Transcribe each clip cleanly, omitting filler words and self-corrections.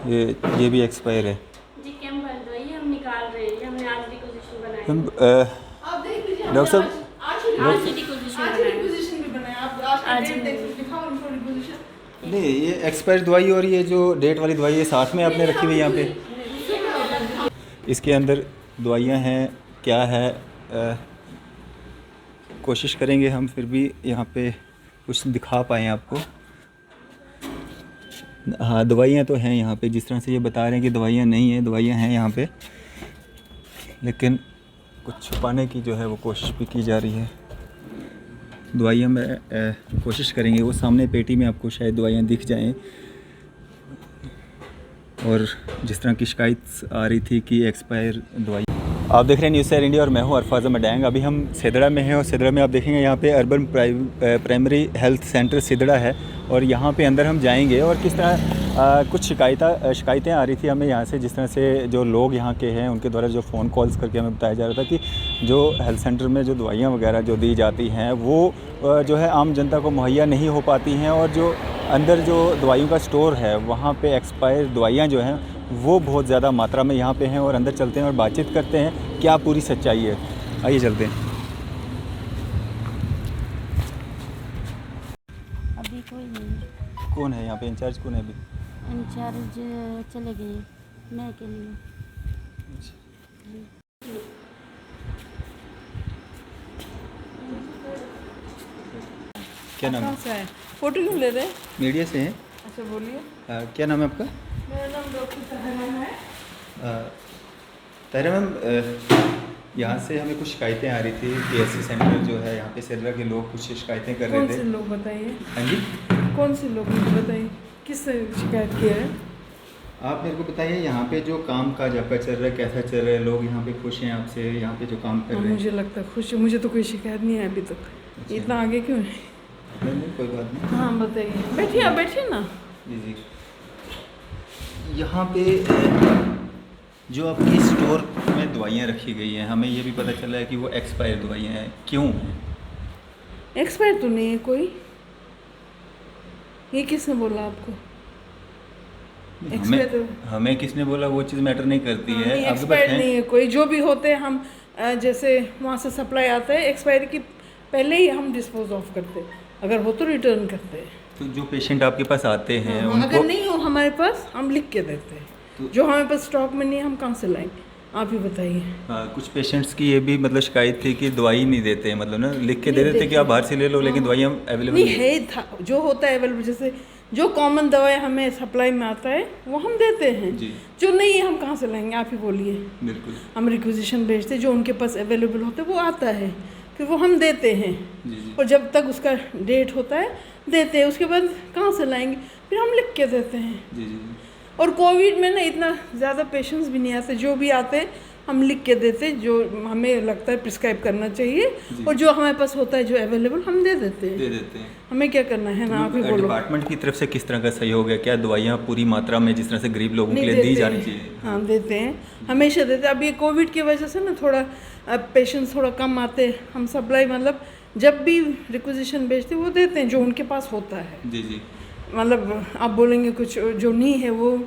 ये भी एक्सपायर है जी। कैम भर दो, ये हम निकाल रहे हैं, हमने आज रिक्विजिशन बनाया। हम आप देख लीजिए, डॉक्टर साहब आज ही रिक्विजिशन भी बनाया। आप आज आज डेट ही देख दिखाओ उनको रिक्विजिशन। नहीं, ये एक्सपायर दवाई और ये जो डेट वाली दवाई है साथ में आपने रखी हुई यहाँ पे। इसके अंदर दवाइयाँ हैं क्या है, कोशिश करेंगे हम फिर भी यहाँ पे कुछ दिखा पाएँ आपको। हाँ, दवाइयाँ तो हैं यहाँ पे, जिस तरह से ये बता रहे हैं कि दवाइयाँ नहीं हैं, दवाइयाँ हैं यहाँ पे, लेकिन कुछ छुपाने की जो है वो कोशिश भी की जा रही है। दवाइयाँ में कोशिश करेंगे, वो सामने पेटी में आपको शायद दवाइयाँ दिख जाएं। और जिस तरह की शिकायत आ रही थी कि एक्सपायर दवाई। आप देख रहे हैं न्यूज़ सैर इंडिया और मैं हूँ अरफाज़ मडैंग। अभी हम सिदड़ा में हैं और सिदड़ा में आप देखेंगे यहाँ पे अर्बन प्राइमरी हेल्थ सेंटर सिदड़ा है और यहाँ पे अंदर हम जाएंगे और किस तरह कुछ शिकायतें आ रही थी हमें यहाँ से, जिस तरह से जो लोग यहाँ के हैं उनके द्वारा जो फ़ोन कॉल्स करके हमें बताया जा रहा था कि जो हेल्थ सेंटर में जो दवाइयाँ वगैरह जो दी जाती हैं वो जो है आम जनता को मुहैया नहीं हो पाती हैं, और जो अंदर जो दवाइयों का स्टोर है वहाँ पे एक्सपायर दवाइयाँ जो हैं वो बहुत ज़्यादा मात्रा में यहाँ पे हैं। और अंदर चलते हैं और बातचीत करते हैं क्या पूरी सच्चाई है। आइए चलते हैं। अभी कोई नहीं। कौन है यहाँ पे इंचार्ज, कौन है अभी? इंचार्ज चले गए, मैं अकेली हूँ। क्या नाम है? कहाँ से आए? फोटो क्यों ले रहे हैं? मीडिया से हैं। अच्छा बोलिए। क्या नाम है आपका? मेरा नाम डॉक्टर तहरा है। तहरा मैम, यहाँ से हमें कुछ शिकायतें आ रही थी। PSC सेंटर जो है यहाँ पे सिदड़ा के लोग कुछ शिकायतें कर कौन रहे से थे। लोग बताइए? हाँ जी, कौन से लोग मुझे बताइए, किससे शिकायत किया है? आप मेरे को बताइए यहाँ पे जो काम काज आपका चल रहा है कैसा चल रहा है, लोग यहाँ पे खुश हैं आपसे, यहाँ पे जो काम कर रहे हैं? मुझे लगता है खुश है, मुझे तो कोई शिकायत नहीं है अभी तक। अच्छा। इतना आगे क्यों है? नहीं, कोई बात नहीं। हाँ बताइए, बैठिए आप, बैठिए ना। जी जी। यहाँ पे जो आपके स्टोर में दवाइयाँ रखी गई हैं, हमें ये भी पता चला है कि वो एक्सपायर दवाइयाँ हैं, क्यों? एक्सपायर तो नहीं है कोई। ये किसने बोला आपको? हमें किसने बोला वो चीज़ मैटर नहीं करती है। आपके पास एक्सपायर है? नहीं है कोई। जो भी होते हैं हम जैसे वहाँ से सप्लाई आता है, एक्सपायरी की पहले ही हम डिस्पोज ऑफ करते हैं, अगर हो तो रिटर्न करते हैं। तो जो पेशेंट आपके पास आते हैं उनको अगर नहीं हो हमारे पास, हम लिख के देते हैं। जो हमारे पास स्टॉक में नहीं है हम कहाँ से लाएंगे, आप ही बताइए। कुछ पेशेंट्स की ये भी मतलब शिकायत थी कि दवाई नहीं देते हैं, मतलब ना लिख के दे देते कि आप बाहर से ले लो, लेकिन दवाइयाँ अवेलेबल नहीं है था, जो होता है अवेलेबल, जैसे जो कॉमन दवाई हमें सप्लाई में आता है वो हम देते हैं। जी। जो नहीं है हम कहाँ से लाएंगे, आप ही बोलिए। बिल्कुल। हम रिक्विजिशन भेजते, जो उनके पास अवेलेबल होता है वो आता है, फिर वो हम देते हैं। जी जी। और जब तक उसका डेट होता है देते हैं, उसके बाद कहाँ से लाएंगे, फिर हम लिख के देते हैं। जी जी। और कोविड में ना इतना ज़्यादा पेशेंट्स भी नहीं आते, जो भी आते हैं हम लिख के देते, जो हमें लगता है प्रिस्क्राइब करना चाहिए, और जो हमारे पास होता है जो अवेलेबल हम दे देते हैं। हमें क्या करना है ना, आप ही बोलो। डिपार्टमेंट की तरफ से किस तरह का सहयोग है? क्या दवाइयाँ पूरी मात्रा में जिस तरह से गरीब लोगों के लिए दी जानी चाहिए? हाँ देते हैं, हमेशा देते हैं। अब ये कोविड की वजह से ना थोड़ा पेशेंट्स थोड़ा कम आते हैं, हम सप्लाई मतलब जब भी रिक्विजिशन भेजते हैं वो देते हैं जो उनके पास होता है। जी जी। मतलब आप बोलेंगे कुछ जो नहीं है, वो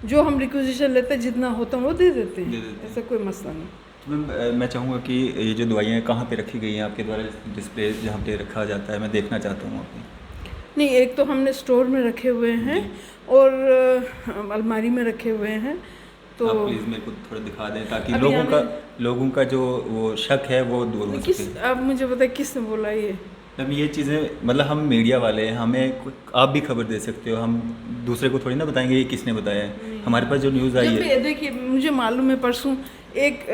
जो हम रिक्विजिशन लेते हैं जितना होता है वो दे देते हैं, ऐसा कोई मसला नहीं। तो मैम, मैं चाहूँगा कि ये जो दवाइयाँ कहाँ पे रखी गई हैं आपके द्वारा, डिस्प्ले जहाँ पे रखा जाता है, मैं देखना चाहता हूँ आपको। नहीं, एक तो हमने स्टोर में रखे हुए हैं और अलमारी में रखे हुए हैं। तो आप प्लीज़ मेरे को थोड़ा दिखा दें ताकि लोगों का जो वो शक है वो दूर हो सके। आप मुझे बताइए किसने बोला ये? मैम, ये चीज़ें मतलब हम मीडिया वाले हैं, हमें आप भी खबर दे सकते हो, हम दूसरे को थोड़ी ना बताएंगे ये किसने बताया है। हमारे पास जो न्यूज़ आई है, देखिए मुझे मालूम है, परसों एक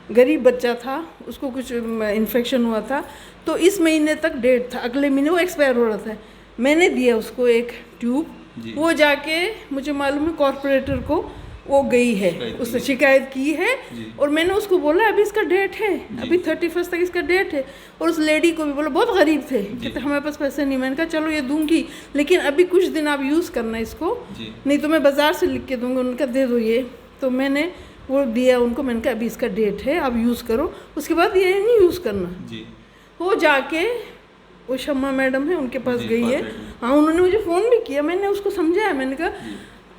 गरीब बच्चा था, उसको कुछ इन्फेक्शन हुआ था, तो इस महीने तक डेट था, अगले महीने वो एक्सपायर हो रहा था। मैंने दिया उसको एक ट्यूब, वो जाके मुझे मालूम है कॉर्पोरेटर को वो गई है, उसने शिकायत की है, और मैंने उसको बोला अभी इसका डेट है, अभी 31 तक इसका डेट है। और उस लेडी को भी बोला, बहुत गरीब थे, कहते हमारे पास पैसे नहीं। मैंने कहा चलो ये दूंगी, लेकिन अभी कुछ दिन आप यूज़ करना इसको, नहीं तो मैं बाज़ार से लिख के दूंगा। उनका दे दो ये, तो मैंने वो दिया उनको। मैंने कहा अभी इसका डेट है, आप यूज़ करो, उसके बाद ये नहीं यूज़ करना। वो जाके वो शम्मा मैडम है उनके पास गई है। हाँ, उन्होंने मुझे फ़ोन भी किया, मैंने उसको समझाया, मैंने कहा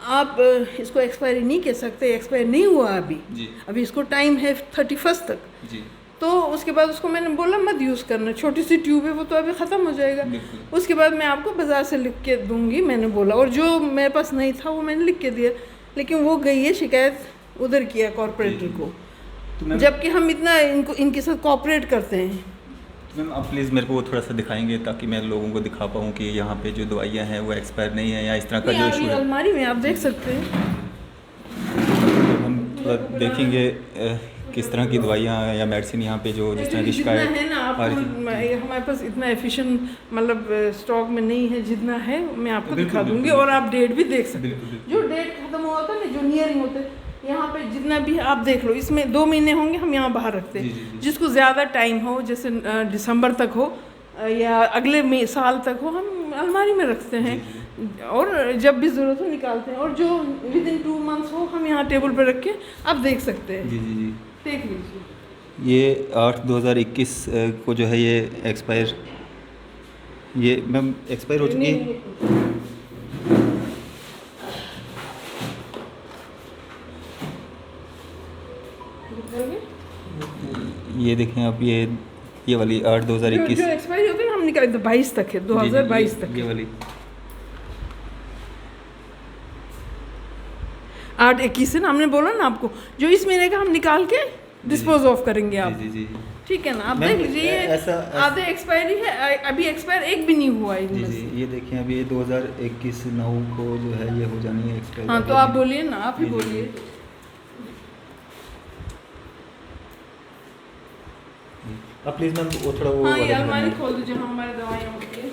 आप इसको एक्सपायरी नहीं कह सकते, एक्सपायर नहीं हुआ अभी जी। अभी इसको टाइम है 31 तक। जी। तो उसके बाद उसको मैंने बोला मत यूज़ करना, छोटी सी ट्यूब है वो तो अभी ख़त्म हो जाएगा। उसके बाद मैं आपको बाज़ार से लिख के दूंगी मैंने बोला, और जो मेरे पास नहीं था वो मैंने लिख के दिया, लेकिन वो गई है शिकायत उधर किया कॉरपोरेटर को, जबकि हम इतना इनके साथ कॉपरेट करते हैं। मैम आप प्लीज़ मेरे को वो थोड़ा सा दिखाएंगे ताकि मैं लोगों को दिखा पाऊँ कि यहाँ पे जो दवाइयाँ हैं वो एक्सपायर नहीं है या इस तरह का जो इशू है। अलमारी में आप देख सकते हैं। तो हम थोड़ा देखेंगे किस तरह की दवाइयाँ या मेडिसिन यहाँ पे जो जिस तरह की जितना शिकायत है ना आ रही थी। हमारे पास इतना एफिशिएंट मतलब स्टॉक में नहीं है, जितना है मैं आपको बिल्कुल, दिखा दूंगी, बिल्कुल। और आप डेट भी देख सकते बिल्कुल, हैं। जो डेट खत्म हुआ होता है ना, जो नियरिंग होते हैं, यहाँ पे जितना भी आप देख लो, इसमें 2 महीने होंगे हम यहाँ बाहर रखते हैं। जिसको ज़्यादा टाइम हो, जैसे दिसंबर तक हो या अगले साल तक हो, हम अलमारी में रखते हैं, और जब भी ज़रूरत हो निकालते हैं, और जो विदिन 2 मंथ्स हो हम यहाँ टेबल पर रख के आप देख सकते हैं। जी जी जी। देख लीजिए, ये 8/2021 को जो है ये एक्सपायर, ये मैम एक्सपायर हो चुकी है। ये देखें आप, ये वाली 8/2021 जो एक्सपायरी होती है ना हम निकाल 22 तक है, 2022 तक ये वाली 8/21 है ना, हमने बोला ना आपको, जो इस महीने का हम निकाल के डिस्पोज ऑफ करेंगे आप। जी जी। ठीक है ना, आप मैम, देख लीजिए, ये ऐसा आधे एक्सपायरी है, अभी एक्सपायर एक भी नहीं हुआ जी इनमें जी। से। ये देखें अभी ये 2021/9 को जो है ये हो जानी है एक्सपायर। हाँ तो आप बोलिए ना, आप ही बोलिए। आप प्लीज़ मैम वो थोड़ा वो हाँ ये वाला अलमारी दिखाइए। खोल दो जहाँ हमारी दवाइयाँ होती है।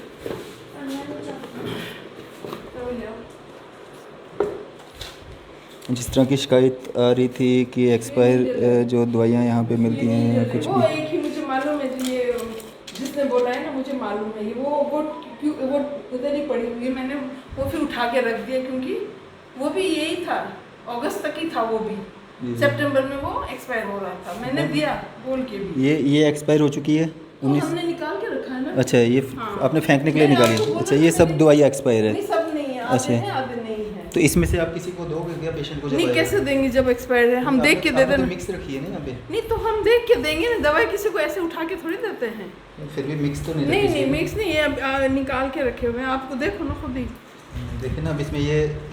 तो ले आओ। जिस तरह की शिकायत आ रही थी कि एक्सपायर जो दवाइयाँ यहाँ पे मिलती हैं या कुछ वो भी। एक ही मुझे मालूम है, जो ये जिसने बोला है ना, मुझे मालूम है, ये वो उधर ही पड़ी हुई है, मैंने वो फिर उठा के रख दिया, क्योंकि वो भी यही था, अगस्त तक ही था वो भी, सितंबर में वो एक्सपायर हो रहा था, मैंने दिया बोल के भी। ये एक्सपायर हो चुकी है तो 19। हमने निकाल के रखा है ना। अच्छा ये हाँ। आपने फेंकने के लिए मैंने निकाली आपको है। बोला अच्छा था ये सब मैंने- दवाई एक्सपायर है। नहीं सब नहीं है, आधे अच्छा। हैं आधे नहीं है। तो इसमें से आप किसी को दोगे क्या पेशेंट को? जब नहीं आएगा? कैसे देंगे जब एक्सपायर है, हम देख के दे आपने तो देना। मिक्स रखी है ना यहाँ पे। नहीं तो हम देख के देंगे ना, दवाई किसी को ऐसे उठा के थोड़ी देते हैं। फिर भी मिक्स तो नहीं नहीं रखी नहीं इसमें। मिक्स नहीं है, अब निकाल के रखे हुए हैं, आपको देखो ना खुद ही। देखिए ना, अब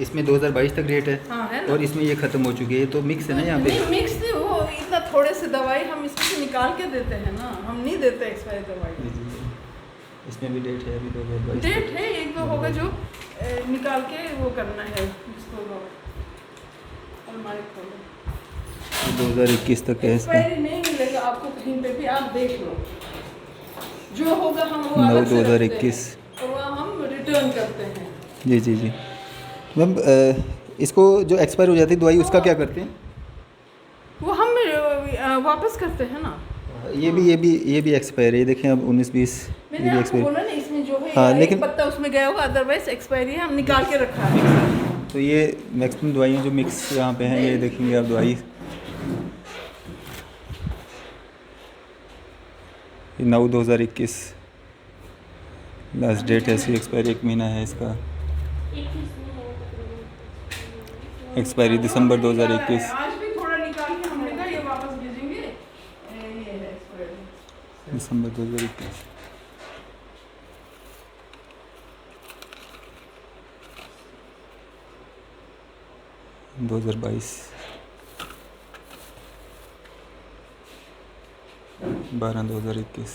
इसमें 2022 तक डेट है। हाँ है ना। और इसमें ये ख़त्म हो चुकी है, तो मिक्स है ना यहाँ पे। नहीं मिक्स नहीं, वो इतना थोड़े से दवाई हम इसमें से निकाल के देते हैं ना, हम नहीं देते एक्सपायर दवाई। इसमें भी डेट है अभी 2022। डेट है 1-2 होगा जो निकाल के वो करना है इसको। अलमारी खोलो, 2021 तक है इसका। एक्सपायरी नहीं मिलेगा आपको कहीं पे भी, आप देख लो, जो होगा हम वो 9 अलग से रखते हैं, 2021 और वो हम रिटर्न करते हैं। जी जी जी। मैम इसको जो एक्सपायर हो जाती है दवाई उसका क्या करते हैं? वो हम वापस करते हैं ना। ये भी एक्सपायर है। ये देखें अब 19-20 ये मैंने भी आपको एक्सपायर। बोला ना, इसमें जो है हाँ, एक लेकिन- पत्ता उसमें गया होगा, अदरवाइज एक्सपायरी है, हम निकाल के रखा है। तो ये मैक्सिमम दवाइयाँ जो मिक्स यहाँ पे हैं, ये देखेंगे आप दवाई 9 2021 लास्ट डेट है इसकी, एक्सपायरी 1 महीना है इसका। एक्सपायरी दिसंबर 2021। आज भी थोड़ा निकाल के हमने कहा ये वापस भेजेंगे, ये है एक्सपायरी। दिसंबर 2021। दो 2022 12/2021।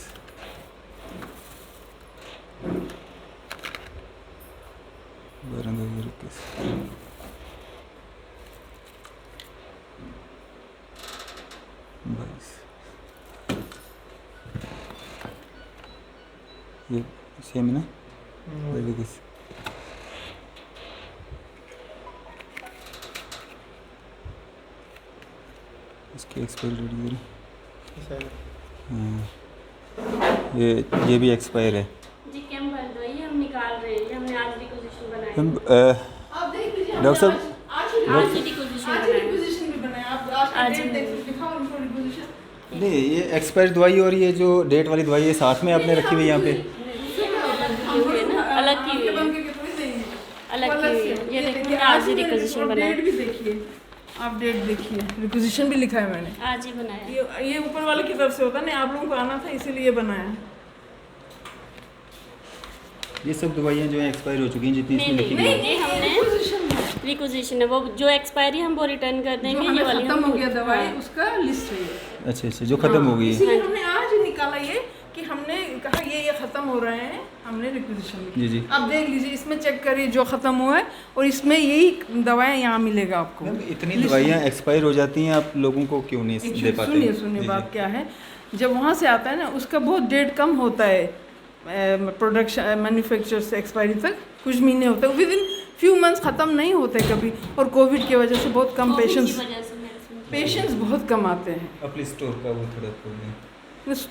ये सेम है ना? देखिए किस इसकी एक्सपायरी डेट इधर। हाँ ये भी एक्सपायर है। जी कैम बंद हुई है, हम निकाल रहे हैं, हमने आज रिक्वेजिशन बनाई मैम आप देख लीजिए, डॉक्टर साहब, आज ही रिक्वेजिशन आज बनाई। रिक्वेजिशन भी बनाया, आप आज आज डेट ही देख दिखाओ उनको रिक्वेजिशन। नहीं ये एक्सपायर दवाई और ये जो डेट वाली दवाई है साथ में आपने रखी हुई है यहाँ पे। अलग की हुई है, बन के थोड़ी देंगे, अलग की हुई है, ये देखिए आज ही मैंने रिक्वेजिशन और बनाया। डेट भी देखिए, आप डेट देखिए, रिक्वेजिशन भी लिखा है मैंने। आज ही बनाया। ये ऊपर वाले की तरफ से होता नहीं, आप लोगों को आना था इसीलिए बनाया। ये सब दवाइयाँ जो है एक्सपायर हो चुकी हैं जितनी इसमें नहीं, लिखी नहीं, गई ये हमने रिक्वेजिशन है, रिक्वेजिशन है, वो जो एक्सपायरी हम वो रिटर्न कर जो देंगे। ये हमें वाली खत्म हम हो गया दवाई हाँ। उसका लिस्ट है ये। अच्छा अच्छा जो ख़त्म हो गई है। इसीलिए हमने आज ही निकाला ये कि हमने कहा ये खत्म हो रहे हैं, हमने रिक्वेजिशन लिखी। जी जी। आप देख लीजिए, इसमें चेक करिए जो खत्म हुआ है, और इसमें यही दवाएं यहाँ मिलेगा आपको। मैम इतनी दवाइयाँ एक्सपायर हो जाती हैं, आप लोगों को क्यों नहीं दे पाते? सुनिए सुनिए, बात क्या है, जब वहाँ से आता है ना उसका बहुत डेट कम होता है, प्रोडक्शन मैन्युफैक्चर से एक्सपायरी तक कुछ महीने होते हैं, विद इन फ्यू मंथ्स ख़त्म नहीं होते कभी। और कोविड की वजह से बहुत कम पेशेंट्स बहुत कम आते हैं। अपने स्टोर का वो थोड़ा प्रॉब्लम।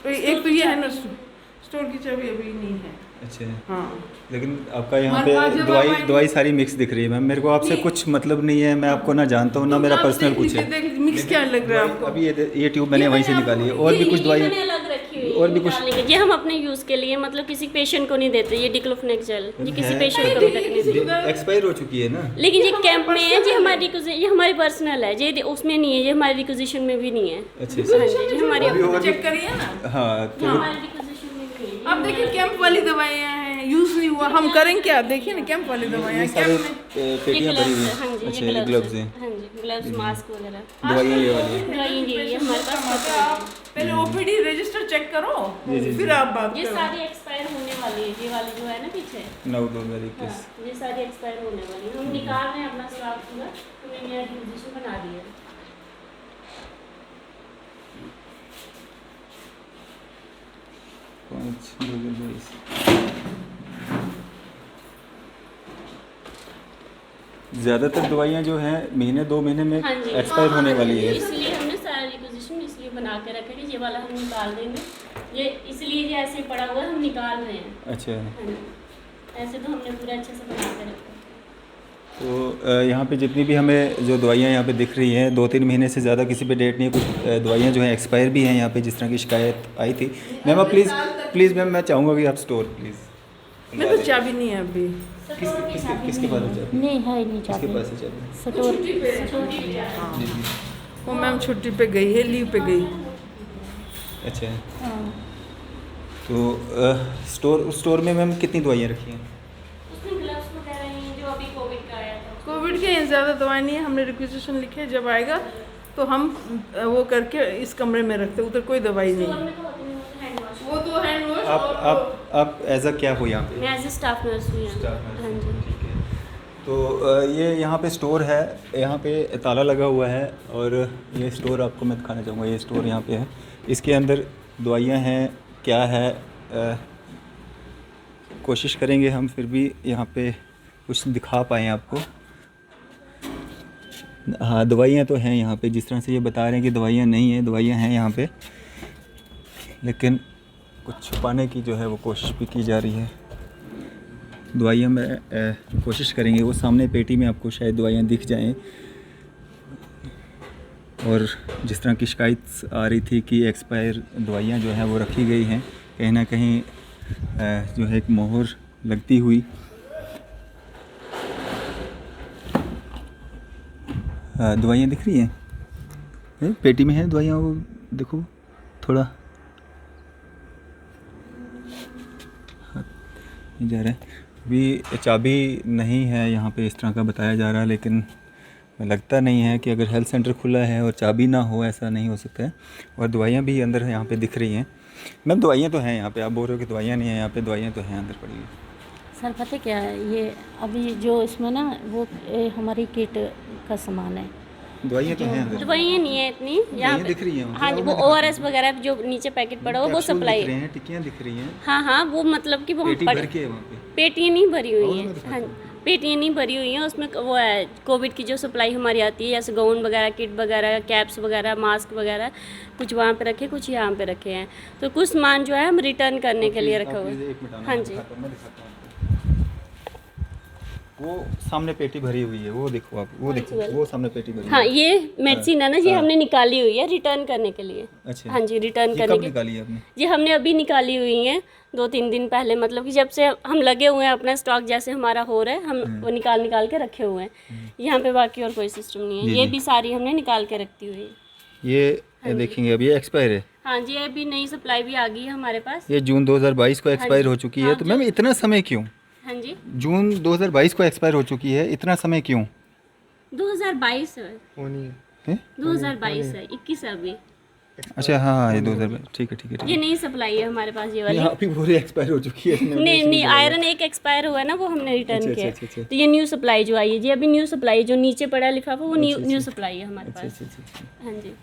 एक तो ये है ना, स्टोर की चाबी अभी नहीं है। अच्छा हाँ, लेकिन आपका यहाँ हमारे पास पे जब दवाई आप आएंगे- दवाई सारी मिक्स दिख रही है मैम। मेरे को आपसे नहीं। कुछ मतलब नहीं है, मैं आपको ना जानता हूँ ना मेरा आप पर्सनल देख कुछ लीजिए, है। देख लीजिए, मिक्स क्या लग रहा है आपको? अभी ये ट्यूब मैंने वहीं से निकाली है, और भी कुछ दवाइयाँ अलग रखी हुई और भी कुछ- निकालने के। ये हम अपने यूज़ के लिए, मतलब किसी पेशेंट को नहीं देते। ये डिक्लोफेनेक जेल ये किसी है। पेशेंट को अभी तक नहीं देते। एक्सपायर हो चुकी है ना। लेकिन ये कैंप में है, ये हमारी पर्सनल है, ये उसमें नहीं है, ये हमारी रिक्वेजिशन में भी नहीं है। अच्छा अच्छा। हाँ जी, ये हमारी अभी और भी- चेक करिए ना, हाँ तो हमारी रिक्वेजिशन में भी नहीं है। आप देखिए कैंप वाली दवाइयाँ हैं, यूज़ नहीं हुआ, हम करें क्या? देखिए ना कैंप वाली दवाइयाँ, ये सारे कैंप में ये पेटियाँ भरी हुई ग्लव्स, हाँ हैं। जी, अच्छा ये ये ग्लव्स हैं, हाँ जी, ग्लव्स, मास्क वगैरह। दवाइयाँ ये वाली हैं। दवाइयाँ ये हमारे पास तो खत्म आप पहले ओपीडी रजिस्टर चेक करो, फिर आप बात ये करो। सारी एक्सपायर होने वाली है। ये वाली जो है ना पीछे, नौ दो मेरी हाँ, किस ये सारी एक्सपायर होने वाली है। हम निकाल रहे हैं अपना स्टॉक पूरा, हमने नया रिक्वेजिशन बना दिया है। पाँच 2022। ज़्यादातर दवाइयाँ जो हैं महीने 2 महीने में हाँ जी। एक्सपायर होने वाली है। इसलिए हमने सारा रिक्वेजिशन इसलिए बना के रखे कि ये वाला हम निकाल देंगे। ये इसलिए ये ऐसे पड़ा हुआ है, हम निकाल रहे हैं। अच्छा हाँ जी, ऐसे तो हमने पूरा अच्छे से बना के रखा है। तो यहाँ पे जितनी भी हमें जो दवाइयाँ यहाँ पे दिख रही हैं 2-3 महीने से ज़्यादा किसी पे डेट नहीं है। कुछ दवाइयाँ जो हैं एक्सपायर भी हैं यहाँ पे, जिस तरह की शिकायत आई थी। मैम आप प्लीज़ मैम मैं चाहूँगा कि आप स्टोर प्लीज़। मेरे पास चाबी नहीं है अभी। किसके पास है चाबी? नहीं है, नहीं किसके पास है चाबी? स्टोर जी जी। वो मैम छुट्टी पे गई है, लीव पे गई। अच्छा तो स्टोर में मैम कितनी दवाइयाँ रखी हैं? उसमें ग्लव्स वगैरह हैं जो अभी कोविड का आया था। कोविड के ज़्यादा दवाई नहीं है, हमने रिक्वेजिशन लिखे, जब आएगा तो हम वो करके इस कमरे में रखते, उधर कोई दवाई नहीं स्टोर है। में तो होती नहीं, हैंड वॉश। वो तो हैंड वॉश। आप एज अ क्या हो यहाँ पे? मैं एज ए स्टाफ नर्स हूँ यहाँ। Staff nurse. हाँ जी। ठीक है। तो ये यहाँ पे स्टोर है, यहाँ पे ताला लगा हुआ है, और ये स्टोर आपको मैं दिखाना चाहूँगा। ये स्टोर यहाँ पे है, इसके अंदर दवाइयाँ हैं, क्या है कोशिश करेंगे हम फिर भी यहाँ पे कुछ दिखा पाएँ आपको। हाँ दवाइयाँ तो हैं यहाँ पे, जिस तरह से ये बता रहे हैं कि दवाइयाँ नहीं हैं, दवाइयाँ हैं यहाँ पे, लेकिन कुछ छुपाने की जो है वो कोशिश भी की जा रही है। दवाइयाँ में कोशिश करेंगे, वो सामने पेटी में आपको शायद दवाइयाँ दिख जाएं। और जिस तरह की शिकायत आ रही थी कि एक्सपायर दवाइयाँ जो हैं वो रखी गई हैं, कहीं ना कहीं जो है एक मोहर लगती हुई। दवाइयाँ दिख रही हैं पेटी में, है दवाइयाँ, वो देखो थोड़ा नहीं जा रहा है। अभी चाबी नहीं है यहाँ पे, इस तरह का बताया जा रहा है, लेकिन लगता नहीं है कि अगर हेल्थ सेंटर खुला है और चाबी ना हो, ऐसा नहीं हो सकता है। और दवाइयाँ भी अंदर यहाँ पे दिख रही हैं। मैम दवाइयाँ तो हैं यहाँ पे, आप बोल रहे हो कि दवाइयाँ नहीं हैं यहाँ पे, दवाइयाँ तो हैं अंदर पड़ी हुई। सर पता क्या है, ये अभी जो इसमें ना वो हमारी किट का सामान है। दवाइयाँ तो हैं अंदर, दवाइयाँ नहीं है इतनी यहाँ दवाइयाँ पे। दिख रही हैं। हाँ जी, वो ORS वगैरह जो नीचे पैकेट पड़ा हुआ वो कैप्सूल सप्लाई दिख रहे है। हैं, टिक्कियाँ दिख रही हैं, हाँ हाँ, वो मतलब कि वो पेटी पड़े- भर के है वहाँ पे। पेटियाँ नहीं भरी हुई और मैं हैं। दिखाता हाँ, हूँ। पेटियाँ नहीं भरी हुई हैं, उसमें वो है कोविड की जो सप्लाई हमारी आती है, जैसे गाउन वगैरह, किट वगैरह, कैप्स वगैरह, मास्क वगैरह, कुछ वहाँ पे रखे, कुछ यहाँ पे रखे हैं। तो कुछ सामान जो है हम रिटर्न करने के लिए रखा हुआ है। एक मिनट आना, हाँ मैं जी। दिखाता हूँ, मैं दिखाता हूँ आपको। वो सामने पेटी भरी हुई है, वो देखो आप, वो देखो, वो सामने पेटी भरी हाँ है। ये मेडिसिन है ना, ये हमने निकाली हुई है रिटर्न करने के लिए। अच्छा, हाँ जी, रिटर्न ये करने कब के निकाली है आपने? ये हमने अभी निकाली हुई है 2-3 दिन पहले, मतलब कि जब से हम लगे हुए हैं अपना स्टॉक जैसे हमारा हो रहा है, हम वो निकाल के रखे हुए हैं यहाँ पे, बाकी और कोई सिस्टम नहीं है। ये भी सारी हमने निकाल के रखती हुई है। ये देखेंगे अभी ये एक्सपायर है। हाँ जी, अभी नई सप्लाई भी आ गई है हमारे पास। ये जून 2022 को एक्सपायर हो चुकी है, तो मैम इतना समय क्यों? हाँ जी, जून 2022 को एक्सपायर हो चुकी है, इतना समय क्यों? 2022 है, हैं? 2022 है, 21 है अभी। अच्छा हाँ, ये 2022, ठीक है ठीक है ठीक ये है। नई सप्लाई है हमारे पास ये वाली। यहाँ पे पूरी एक्सपायर हो चुकी है। नहीं, आयरन एक एक्सपायर हुआ है ना, वो हमने रिटर्न अच्छा, किया है। अच्छा, अच्छा, तो ये न्यू सप्लाई जो आई है जी, अभी न्यू सप्लाई जो नीचे पड़ा है लिफाफा, वो न्यू सप्लाई है हमारे अच्छा, पास। अच्छा, अच्छा। हाँ जी,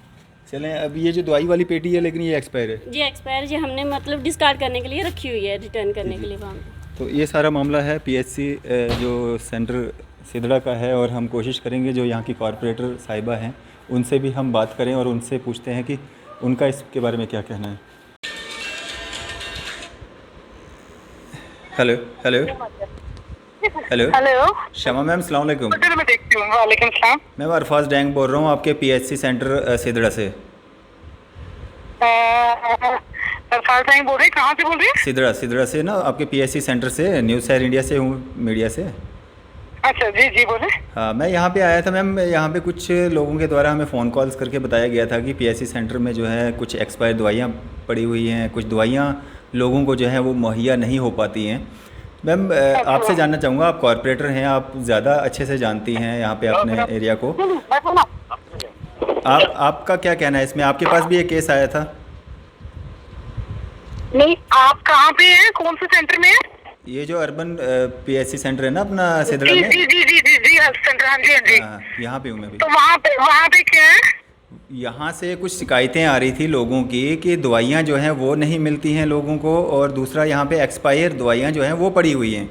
चलें, अब ये जो दवाई वाली पेटी है लेकिन ये एक्सपायर है। जी एक्सपायर जी हमने मतलब डिस्कार्ड करने के लिए रखी हुई है, रिटर्न करने के लिए वहाँ पे। तो ये सारा मामला है पीएचसी जो सेंटर सिदड़ा का है, और हम कोशिश करेंगे जो यहाँ की कॉरपोरेटर साहिबा हैं उनसे भी हम बात करें और उनसे पूछते हैं कि उनका इसके बारे में क्या कहना है। हेलो हेलो हेलो हेलो, शमा मैम, अस्सलाम वालेकुम। मैं देखती हूँ। वालेकुम सलाम। मैं अरफाज डैंग बोल रहा हूँ आपके पीएचसी सेंटर सिदड़ा से। अरफाज भाई बोल रहे हैं, कहाँ से बोल रहे हैं? सिदड़ा से ना, आपके पीएचसी सेंटर से, न्यूज़ शहर इंडिया से हूँ, मीडिया से। अच्छा जी जी बोले। हाँ, मैं यहाँ पे आया था मैम, यहाँ पे कुछ लोगों के द्वारा हमें फ़ोन कॉल्स करके बताया गया था कि पीएचसी सेंटर में जो है कुछ एक्सपायर दवाइयाँ पड़ी हुई हैं, कुछ दवाइयाँ लोगों को जो है वो मुहैया नहीं हो पाती हैं। मैम आपसे जानना चाहूँगा, आप कॉरपोरेटर हैं, आप ज़्यादा अच्छे से जानती हैं यहाँ पे अपने एरिया को, आपका क्या कहना है इसमें? आपके पास भी एक केस आया था। नहीं, आप कहाँ पे हैं? कौन से सेंटर में है? ये जो अर्बन पीएचसी सेंटर है ना अपना सिदड़ा जी में। जी जी जी जी जी हेल्थ सेंटर, हाँ जी हाँ जी। हाँ, यहाँ पे हूँ मैं भी। तो वहाँ पे क्या है? यहाँ से कुछ शिकायतें आ रही थी लोगों की कि दवाइयाँ जो हैं वो नहीं मिलती हैं लोगों को, और दूसरा यहाँ पे एक्सपायर दवाइयाँ जो हैं वो पड़ी हुई हैं।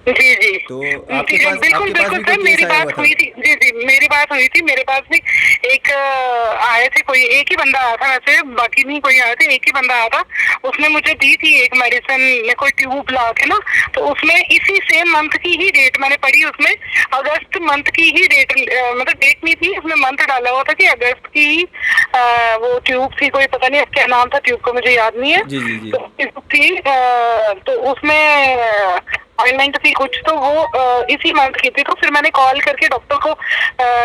जी जी। तो जी, आपके पास बिल्कुल भी बिल्कुल कोई सर, मेरी केस आया हुआ बात था? हुई थी। जी जी, मेरी बात हुई थी। मेरे पास भी एक आए थे, कोई एक ही बंदा आया था वैसे, बाकी नहीं कोई आया था, एक ही बंदा आया था। उसने मुझे दी थी एक मेडिसिन में, कोई ट्यूब ला के ना, तो उसमें इसी सेम मंथ की ही डेट मैंने पढ़ी, उसमें अगस्त मंथ की ही डेट, मतलब डेट नहीं थी, उसमें मंथ डाला हुआ था कि अगस्त की ही वो ट्यूब थी, कोई पता नहीं क्या नाम था ट्यूब को, मुझे याद नहीं है। जी जी जी। तो ट्यूब थी, तो उसमें ऑइंटमेंट थी कुछ, तो वो इसी मंथ की थी। तो फिर मैंने कॉल करके डॉक्टर को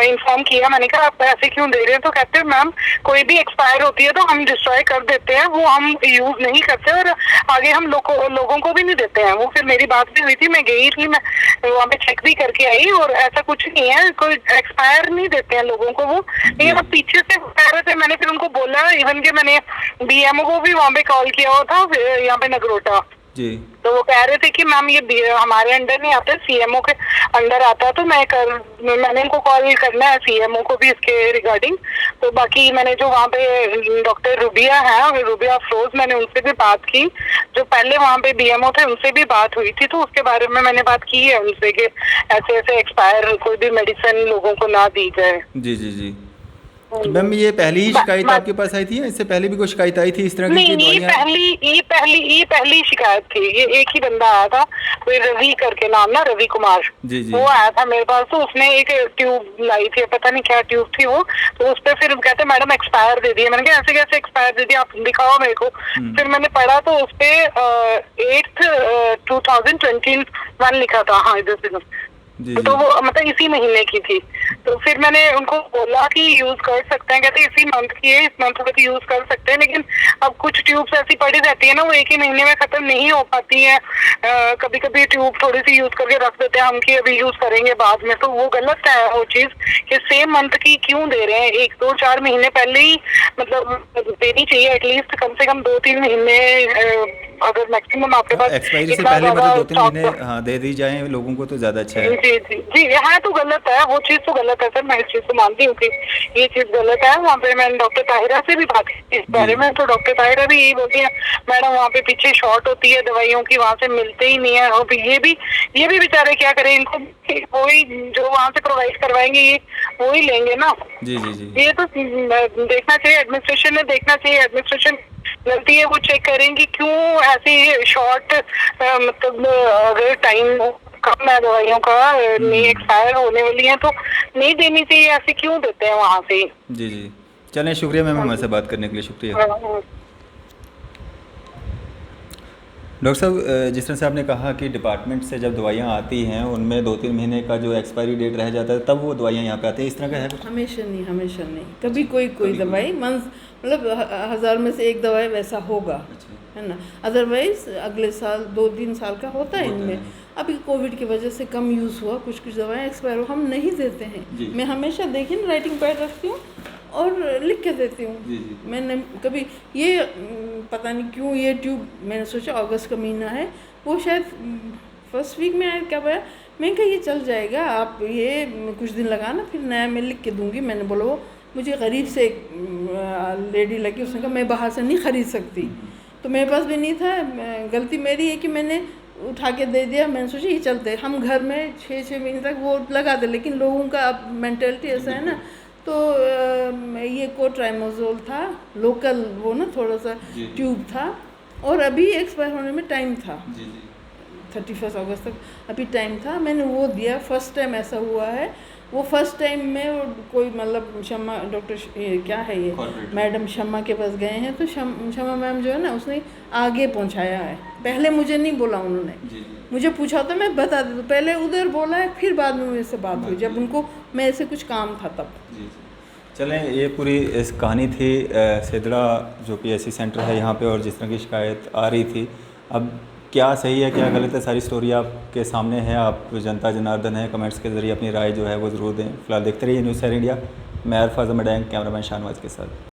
इन्फॉर्म किया, मैंने कहा आप ऐसे क्यों दे रहे हैं? तो कहते हैं मैम कोई भी एक्सपायर होती है तो हम डिस्ट्रॉय कर देते हैं, वो हम यूज नहीं करते और आगे हम लोगों को भी नहीं देते हैं। वो फिर मेरी बात भी हुई थी, मैं गई थी, मैं वहाँ पे चेक भी करके आई, और ऐसा कुछ नहीं है, कोई एक्सपायर नहीं देते हैं लोगों को वो। ये अब पीछे से कह रहे थे, मैंने फिर उनको बोला, इवन के मैंने बीएमओ को भी वहाँ पे कॉल किया हुआ था, यहाँ पे नगरोटा। जी। तो वो कह रहे थे कि मैम ये हमारे अंडर नहीं आता, सीएमओ के अंडर आता है। तो मैंने उनको कॉल करना है सीएमओ को भी इसके रिगार्डिंग। तो बाकी मैंने जो वहाँ पे डॉक्टर रुबिया है, रुबिया अफरोज, मैंने उनसे भी बात की, जो पहले वहाँ पे बीएमओ थे उनसे भी बात हुई थी, तो उसके बारे में मैंने बात की है उनसे कि ऐसे ऐसे एक्सपायर कोई भी मेडिसिन लोगों को ना दी जाए। जी जी जी। तो मैम ये पहली ही शिकायत आपके पास आई थी या इससे पहले भी कोई शिकायत आई थी इस तरह की? नहीं, ये पहली शिकायत थी। ये एक ही बंदा आया था, कोई रवि करके नाम ना, रवि कुमार, जी जी। वो आया था मेरे पास। तो उसने एक ट्यूब लाई थी, पता नहीं क्या ट्यूब थी वो, तो उस पर फिर कहते मैडम एक्सपायर दे दिए। मैंने कहा ऐसे कैसे एक्सपायर दे दिया, आप दिखाओ मेरे को। फिर मैंने पढ़ा तो उस पे 8 2021 लिखा था। हाँ इधर से तो वो मतलब इसी महीने की थी। तो फिर मैंने उनको बोला कि यूज कर सकते हैं, कहते इसी मंथ की है, इस मंथ में तो यूज कर सकते हैं, लेकिन अब कुछ ट्यूब्स ऐसी पड़ी रहती है ना, वो एक ही महीने में खत्म नहीं हो पाती है। कभी कभी ट्यूब थोड़ी सी यूज करके रख देते हैं हम कि अभी यूज करेंगे बाद में, तो वो गलत है वो चीज कि सेम मंथ की क्यों दे रहे हैं। 1-2-4 महीने पहले ही मतलब देनी चाहिए, एटलीस्ट कम से कम 2-3 महीने, अगर मैक्सिमम आपके पास एक्सपायरी से पहले मतलब 2-3 महीने हाँ दे दी जाए लोगों को तो ज्यादा अच्छा है। जी जी जी, हाँ तो गलत है, वो चीज तो गलत है सर, मैं इस चीज को मानती हूँ कि ये चीज गलत है। वहाँ पे मैंने डॉक्टर ताहिरा से भी बात की इस बारे में, तो डॉक्टर ताहिरा भी यही बोलती है मैडम वहाँ पे पीछे शॉर्ट होती है दवाइयों की, वहाँ से मिलते ही नहीं है। और ये भी बेचारे क्या करें, इनको वही जो वहाँ से प्रोवाइड करवाएंगे ये वो ही लेंगे ना। जी जी जी। ये तो देखना चाहिए, एडमिनिस्ट्रेशन ने देखना चाहिए, एडमिनिस्ट्रेशन गलती है, वो चेक करेंगी क्यों ऐसी शॉर्ट मतलब अगर टाइम कम है दवाइयों का, नहीं एक्सपायर होने वाली है तो नहीं देनी चाहिए, ऐसे क्यों देते हैं वहाँ से? जी जी, चलें, शुक्रिया मैम हमारे से बात करने के लिए, शुक्रिया। हाँ, डॉक्टर साहब, जिस तरह से आपने कहा कि डिपार्टमेंट से जब दवाइयाँ आती हैं उनमें 2-3 महीने का जो एक्सपायरी डेट रह जाता है तब वो दवाइयाँ यहाँ पे आती हैं, इस तरह का है कुछ? हमेशा नहीं, कभी कोई दवाई मतलब 1000 में से एक दवाई वैसा होगा, है ना। अदरवाइज अगले साल 2-3 साल का होता है इनमें। अभी कोविड की वजह से कम यूज़ हुआ, कुछ दवाएं एक्सपायर हो, हम नहीं देते हैं। मैं हमेशा देखिए राइटिंग पैड रखती हूँ और लिख के देती हूँ। मैंने कभी ये पता नहीं क्यों ये ट्यूब, मैंने सोचा अगस्त का महीना है, वो शायद फर्स्ट वीक में आया, क्या पाया, मैंने कहा ये चल जाएगा, आप ये कुछ दिन लगाना, फिर नया मैं लिख के दूँगी। मैंने बोला वो मुझे गरीब से एक लेडी लगी, उसने कहा मैं बाहर से नहीं ख़रीद सकती, तो मेरे पास भी नहीं था। गलती मेरी है कि मैंने उठा के दे दिया। मैंने सोचा ये चलते, हम घर में 6 महीने तक वो लगाते, लेकिन लोगों का अब मेंटेलिटी ऐसा है ना। तो ये कोट्राइमोजोल था लोकल, वो ना थोड़ा सा ट्यूब था, और अभी एक्सपायर होने में टाइम था, 31 अगस्त तक अभी टाइम था। मैंने वो दिया, फर्स्ट टाइम ऐसा हुआ है। वो फर्स्ट टाइम में वो कोई मतलब शम्मा डॉक्टर क्या है ये मैडम शम्मा के पास गए हैं, तो शम्मा मैम जो है ना उसने आगे पहुंचाया है, पहले मुझे नहीं बोला उन्होंने। मुझे पूछा तो मैं बता देती, पहले उधर बोला है, फिर बाद में मेरे से बात हुई जब उनको मेरे से कुछ काम था तब। चलें, ये पूरी इस कहानी थी सेदड़ा जो PSC सेंटर है यहाँ पे, और जिस तरह की शिकायत आ रही थी। अब क्या सही है क्या गलत है, सारी स्टोरी आपके सामने है। आप जनता जनार्दन है, कमेंट्स के ज़रिए अपनी राय जो है वो ज़रूर दें। फिलहाल देखते रहिए न्यूज़ 7 इंडिया। मैं अरफाज़ मडैंग, कैमरामैन शाहनवाज के साथ।